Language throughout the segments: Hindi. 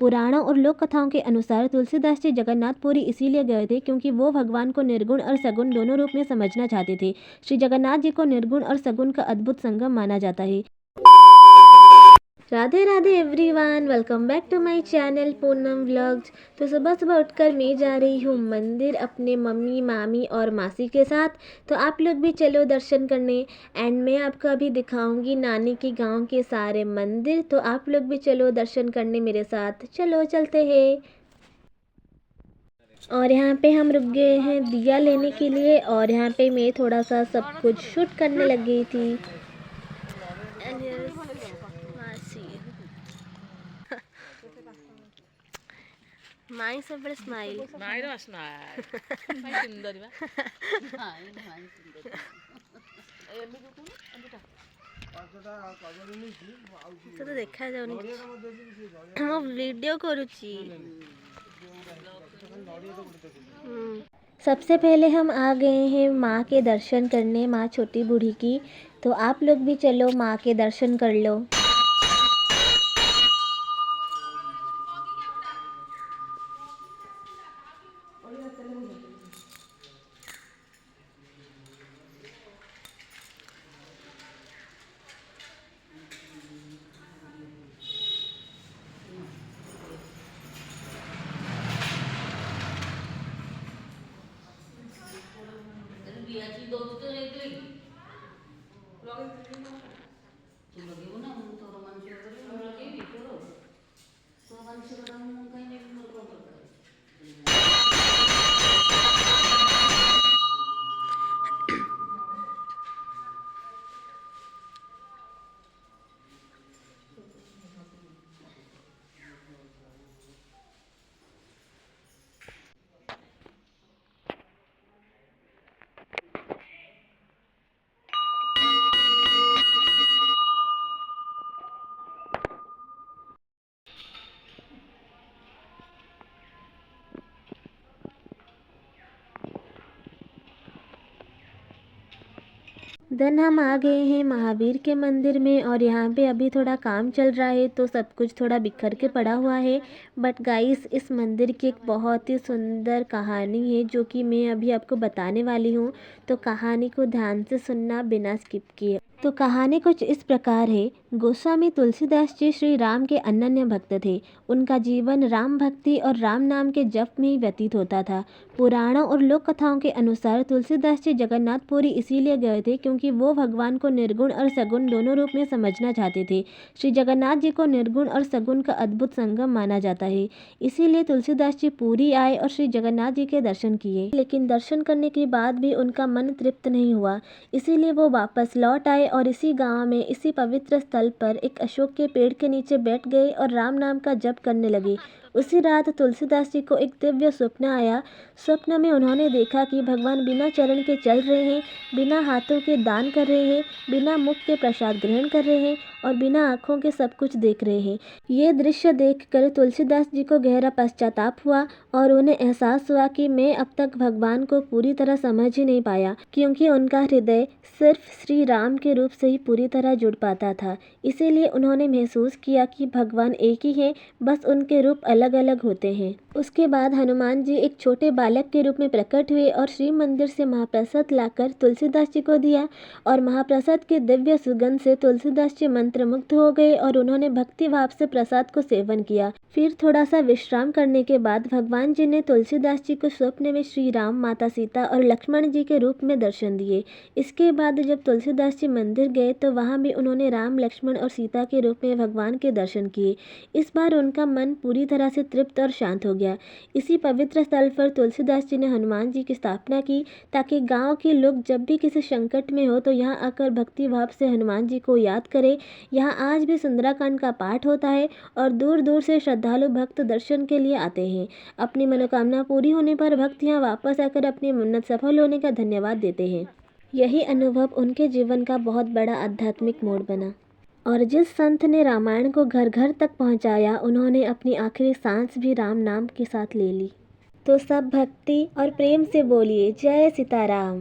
पुराणों और लोक कथाओं के अनुसार तुलसीदास जी जगन्नाथपुरी इसीलिए गए थे क्योंकि वो भगवान को निर्गुण और सगुण दोनों रूप में समझना चाहते थे। श्री जगन्नाथ जी को निर्गुण और सगुण का अद्भुत संगम माना जाता है। Radhe Radhe everyone, welcome back to my channel Poonam vlogs. तो सुबह सुबह उठकर मैं जा रही हूँ मंदिर अपने मम्मी मामी और मासी के साथ। तो आप लोग भी चलो दर्शन करने। एंड मैं आपको अभी दिखाऊंगी नानी के गांव के सारे मंदिर। तो आप लोग भी चलो दर्शन करने मेरे साथ, चलो चलते हैं। और यहाँ पे हम रुक गए हैं दिया लेने के लिए, और यहाँ पे मैं थोड़ा सा सब कुछ शूट करने लग गई थी। And here's Masi. माई सब बड़े स्माइल माईर स्माइल माई सुंदर बा माई सुंदर एमि को अंदटा तो देखा जाउनी हम वीडियो करूची। सबसे पहले हम आ गए हैं माँ के दर्शन करने, माँ छोटी बूढ़ी की। तो आप लोग भी चलो माँ के दर्शन कर लो। बियाची दोस्त तो रेतली तू लगे ना मग तो माणूस वगैरे लगे भी करो तो माणूस वगैरे मग काही नाही नको करतो। देन हम आ गए हैं महावीर के मंदिर में, और यहाँ पे अभी थोड़ा काम चल रहा है तो सब कुछ थोड़ा बिखर के पड़ा हुआ है। बट गाइस, इस मंदिर की एक बहुत ही सुंदर कहानी है जो कि मैं अभी आपको बताने वाली हूँ। तो कहानी को ध्यान से सुनना बिना स्किप किए। तो कहानी कुछ इस प्रकार है। गोस्वामी तुलसीदास जी श्री राम के अनन्य भक्त थे। उनका जीवन राम भक्ति और राम नाम के जप में ही व्यतीत होता था। पुराणों और लोक कथाओं के अनुसार तुलसीदास जी जगन्नाथपुरी इसीलिए गए थे क्योंकि वो भगवान को निर्गुण और सगुण दोनों रूप में समझना चाहते थे। श्री जगन्नाथ जी को निर्गुण और सगुण का अद्भुत संगम माना जाता है। इसीलिए तुलसीदास जी पुरी आए और श्री जगन्नाथ जी के दर्शन किए। लेकिन दर्शन करने के बाद भी उनका मन तृप्त नहीं हुआ, इसीलिए वो वापस लौट आए और इसी गांव में इसी पवित्र स्थल पर एक अशोक के पेड़ के नीचे बैठ गए और राम नाम का जप करने लगे। उसी रात तुलसीदास जी को एक दिव्य स्वप्न आया। स्वप्न में उन्होंने देखा कि भगवान बिना चरण के चल रहे हैं, बिना हाथों के दान कर रहे हैं, बिना मुख के प्रसाद ग्रहण कर रहे हैं और बिना आँखों के सब कुछ देख रहे हैं। ये दृश्य देखकर तुलसीदास जी को गहरा पश्चाताप हुआ और उन्हें एहसास हुआ कि मैं अब तक भगवान को पूरी तरह समझ ही नहीं पाया, क्योंकि उनका हृदय सिर्फ श्री राम के रूप से ही पूरी तरह जुड़ पाता था। इसीलिए उन्होंने महसूस किया कि भगवान एक ही हैं, बस उनके रूप अलग अलग होते हैं। उसके बाद हनुमान जी एक छोटे बालक के रूप में प्रकट हुए और श्री मंदिर से महाप्रसाद लाकर तुलसीदास जी को दिया, और महाप्रसाद के दिव्य सुगंध से तुलसीदास जी मंत्रमुग्ध हो गए और उन्होंने भक्ति भाव से प्रसाद को सेवन किया। फिर थोड़ा सा विश्राम करने के बाद भगवान जी ने तुलसीदास जी को स्वप्न में श्री राम, माता सीता और लक्ष्मण जी के रूप में दर्शन दिए। इसके बाद जब तुलसीदास जी मंदिर गए तो वहाँ भी उन्होंने राम, लक्ष्मण और सीता के रूप में भगवान के दर्शन किए। इस बार उनका मन पूरी तरह से तृप्त और शांत हो गया। इसी पवित्र स्थल पर तुलसीदास जी ने हनुमान जी की स्थापना की ताकि गांव के लोग जब भी किसी संकट में हो तो यहाँ आकर भक्ति भाव से हनुमान जी को याद करें। यहाँ आज भी सुंदराकांड का पाठ होता है और दूर दूर से श्रद्धालु भक्त दर्शन के लिए आते हैं। अपनी मनोकामना पूरी होने पर भक्त यहाँ वापस आकर अपनी मन्नत सफल होने का धन्यवाद देते हैं। यही अनुभव उनके जीवन का बहुत बड़ा आध्यात्मिक मोड़ बना। और जिस संत ने रामायण को घर घर तक पहुंचाया, उन्होंने अपनी आखिरी सांस भी राम नाम के साथ ले ली। तो सब भक्ति और प्रेम से बोलिए जय सीताराम।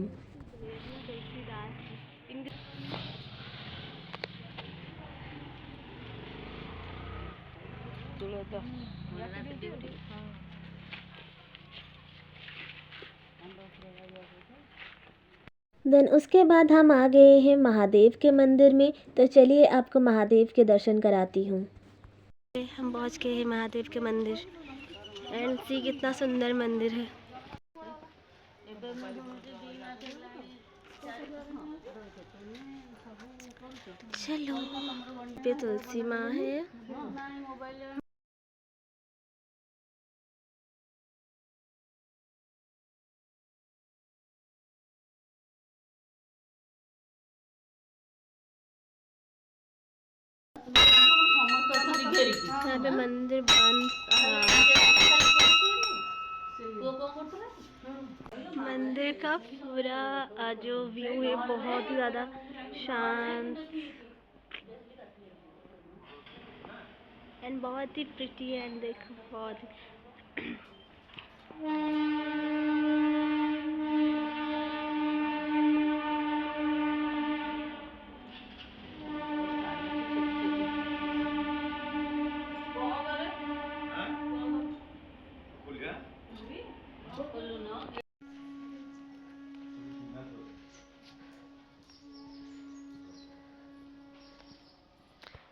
तुला देन उसके बाद हम आ गए हैं महादेव के मंदिर में। तो चलिए आपको महादेव के दर्शन कराती हूँ। हम पहुँच गए हैं महादेव के मंदिर। एंड सी कितना सुंदर मंदिर है। चलो पे तुलसी माँ है। यहाँ पे मंदिर बंद था। मंदिर का पूरा जो व्यू है बहुत ही ज़्यादा शांत एंड बहुत ही प्रिटी है। एंड देखो बहुत ही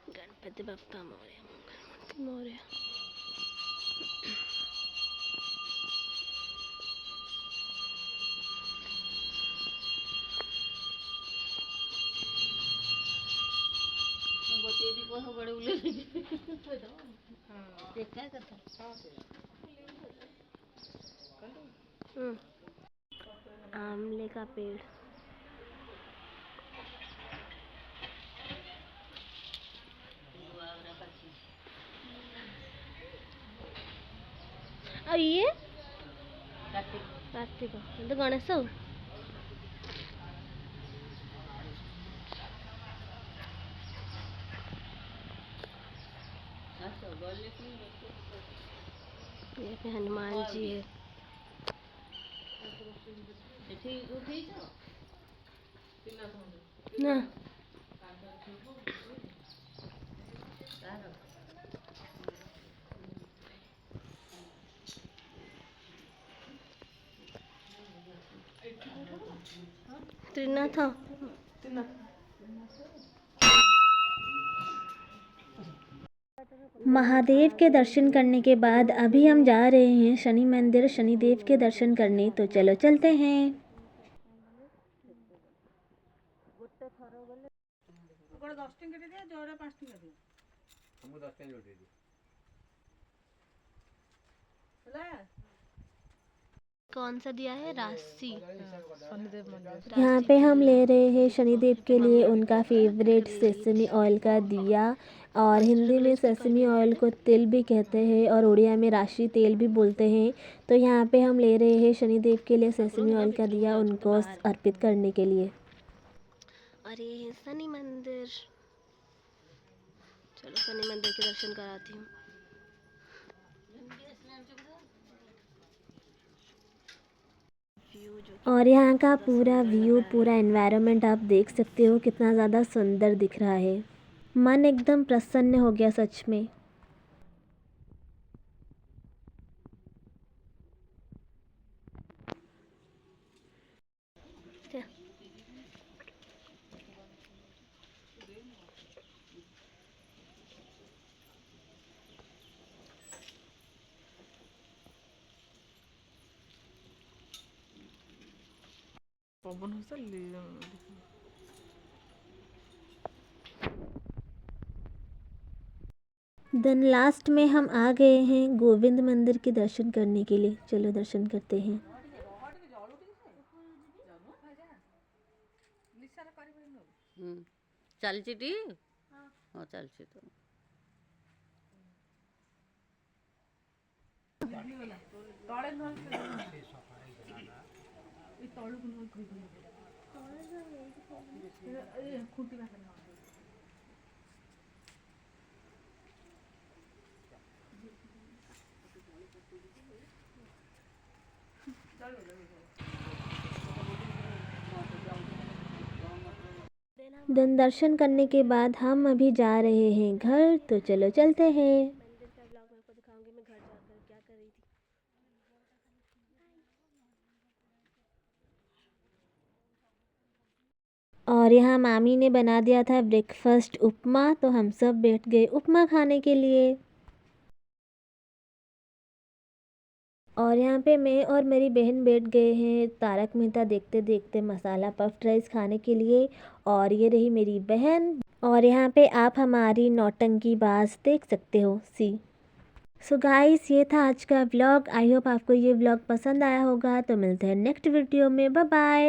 गणपति बप्पा मोरया, मंगलमूर्ति मोरया। बड़े उले क्या करता आमले का पेड़। और ये कार्तिक तो गणेश हो। ये पे हनुमान जी है। ना त्रिनाथ। महादेव के दर्शन करने के बाद अभी हम जा रहे हैं शनि मंदिर शनिदेव के दर्शन करने। तो चलो चलते हैं। कौन सा दिया है? राशि। यहाँ पे हम ले रहे हैं शनिदेव के लिए उनका फेवरेट सेसमी ऑयल का दिया। और हिंदी में सेसमी ऑयल को तिल भी कहते हैं और उड़िया में राशि तेल भी बोलते हैं। तो यहाँ पे हम ले रहे हैं शनिदेव के लिए सेसमी ऑयल का दिया उनको अर्पित करने के लिए। और ये है शनि मंदिर। चलो शनि मंदिर के दर्शन कराती हूँ। और यहाँ का पूरा व्यू पूरा एनवायरनमेंट आप देख सकते हो कितना ज़्यादा सुंदर दिख रहा है। मन एकदम प्रसन्न हो गया सच में। देन लास्ट में हम आ गए हैं गोविंद मंदिर के दर्शन करने के लिए। चलो दर्शन करते हैं। चलची हाँ चलची तो देन दर्शन करने के बाद हम अभी जा रहे हैं घर। तो चलो चलते हैं। मैं घर जाकर क्या कर रही थी। और यहाँ मामी ने बना दिया था ब्रेकफास्ट उपमा, तो हम सब बैठ गए उपमा खाने के लिए। और यहाँ पे मैं और मेरी बहन बैठ गए हैं तारक मेहता देखते देखते मसाला पफ्ड राइस खाने के लिए। और ये रही मेरी बहन। और यहाँ पे आप हमारी नौटंकी बाज देख सकते हो। सी सो गाइस, ये था आज का व्लॉग। आई होप आपको ये व्लॉग पसंद आया होगा। तो मिलते हैं नेक्स्ट वीडियो में। Bye bye.